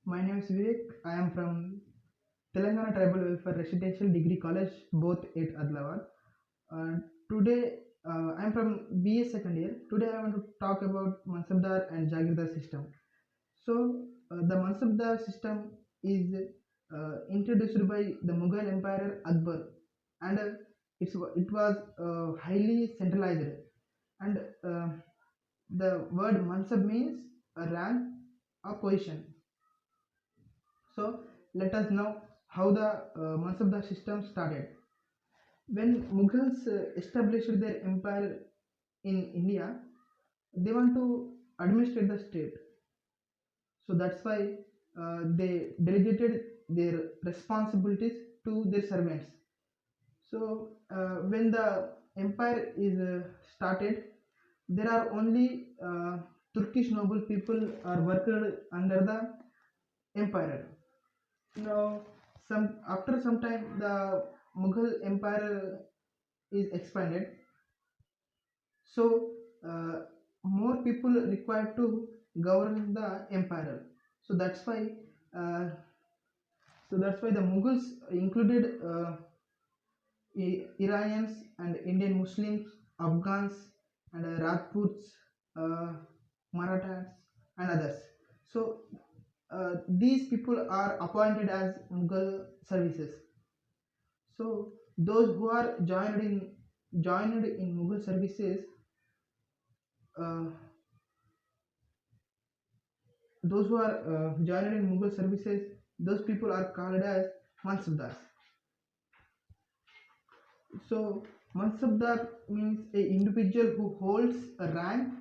My name is Vivek. I am from Telangana Tribal Welfare Residential Degree College, both at Adlawad. Today, I am from BA second year. Today, I want to talk about Mansabdar and Jagirdar system. The Mansabdar system is introduced by the Mughal Emperor Akbar, and it was highly centralized. And the word Mansab means a rank or position. So let us know how the Mansabdar system started. When Mughals established their empire in India, they want to administrate the state. So that's why they delegated their responsibilities to their servants. When the empire is started, there are only Turkish noble people are worked under the empire. Now, some after some time, the Mughal Empire is expanded, so uh, more people required to govern the empire. So that's why, uh, the Mughals included Iranians and Indian Muslims, Afghans and Rajputs, uh, Marathas and others. So these people are appointed as Mughal services. So those who are joined in Mughal services, uh, those people are called as Mansabdars. So Mansabdar means a individual who holds a rank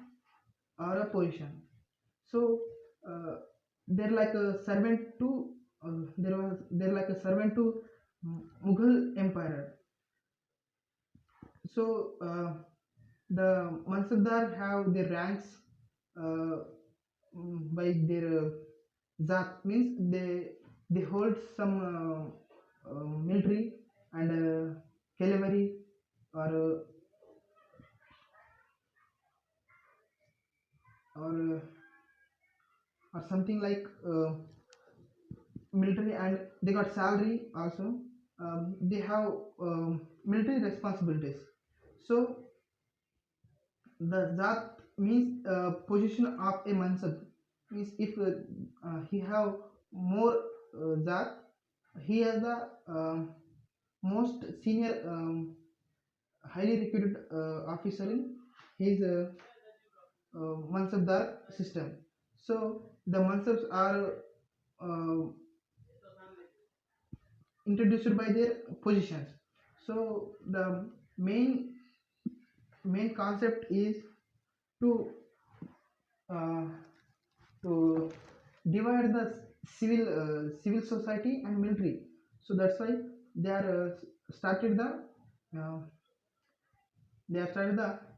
or a position. So uh, they're like a servant to they're like a servant to Mughal Empire. So the Mansabdar have their ranks uh, by their Zat, means they hold some military and cavalry or or something like military, and they got salary also. They have military responsibilities. So the Zat means position of a mansab, means if he have more Zat, he has the most senior highly recruited officer in his mansabdar system. So the mansabs are uh, introduced by their positions. So the main concept is to uh, to divide the civil society and military. So that's why they are started the uh,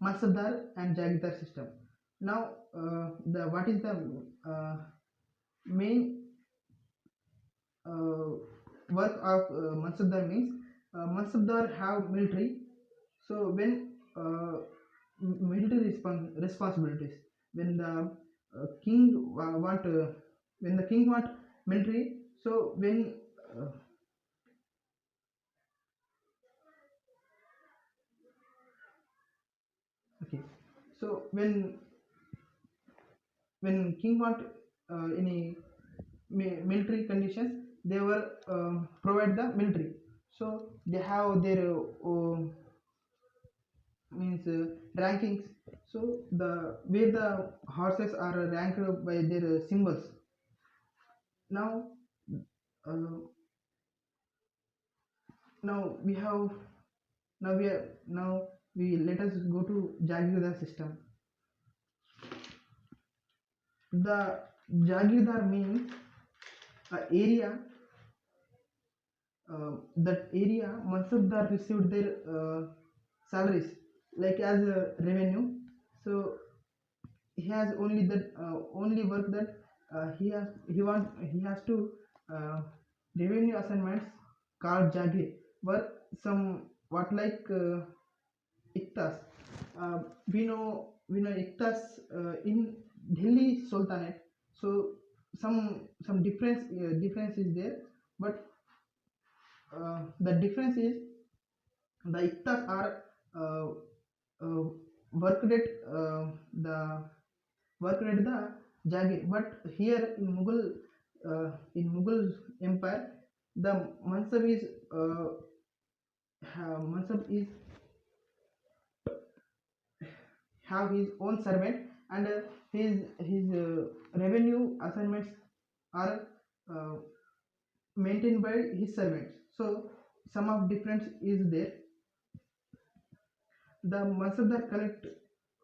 Mansabdar and Jagirdar system. Now, the what is the main uh, work of Mansabdar means Mansabdar have military. So when military responsibilities, when the king want when the king want military, so when uh, okay, so when king want any military conditions, they were provide the military. So they have their means rankings. So the where the horses are ranked by their symbols. Now uh, now we have now we let us go to Jagirdar system. The Jagirdar means area, that area Mansabdar received their salaries like as a revenue. So he has only that only work that he has to uh, revenue assignments called Jagir were some what like iktas. We know iktas in Delhi Sultanate. So some difference is there, but the difference is the iktas are uh, uh, worked at the worked at the Jagir, but here in Mughal Empire, the Mansab is Mansab is have his own servant, and his revenue assignments are uh, maintained by his servants. So some of difference is there. The Mansabdar collect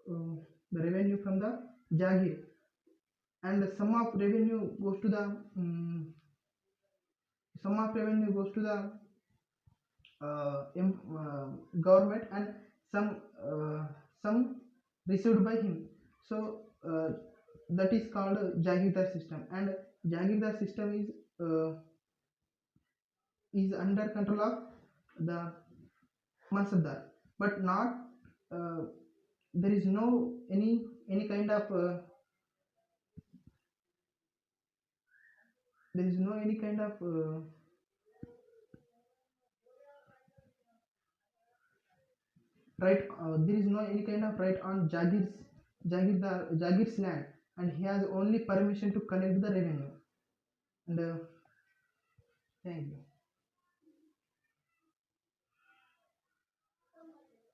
the revenue from the Jagir, and some of revenue goes to the some of revenue goes to the government, and some uh, some received by him. So that is called Jagirdar system, and Jagirdar system is under control of the Mansabdar, but not uh, there is no any kind of there is no any kind of right there is no any kind of right on Jagir's land, and he has only permission to collect the revenue. And thank you.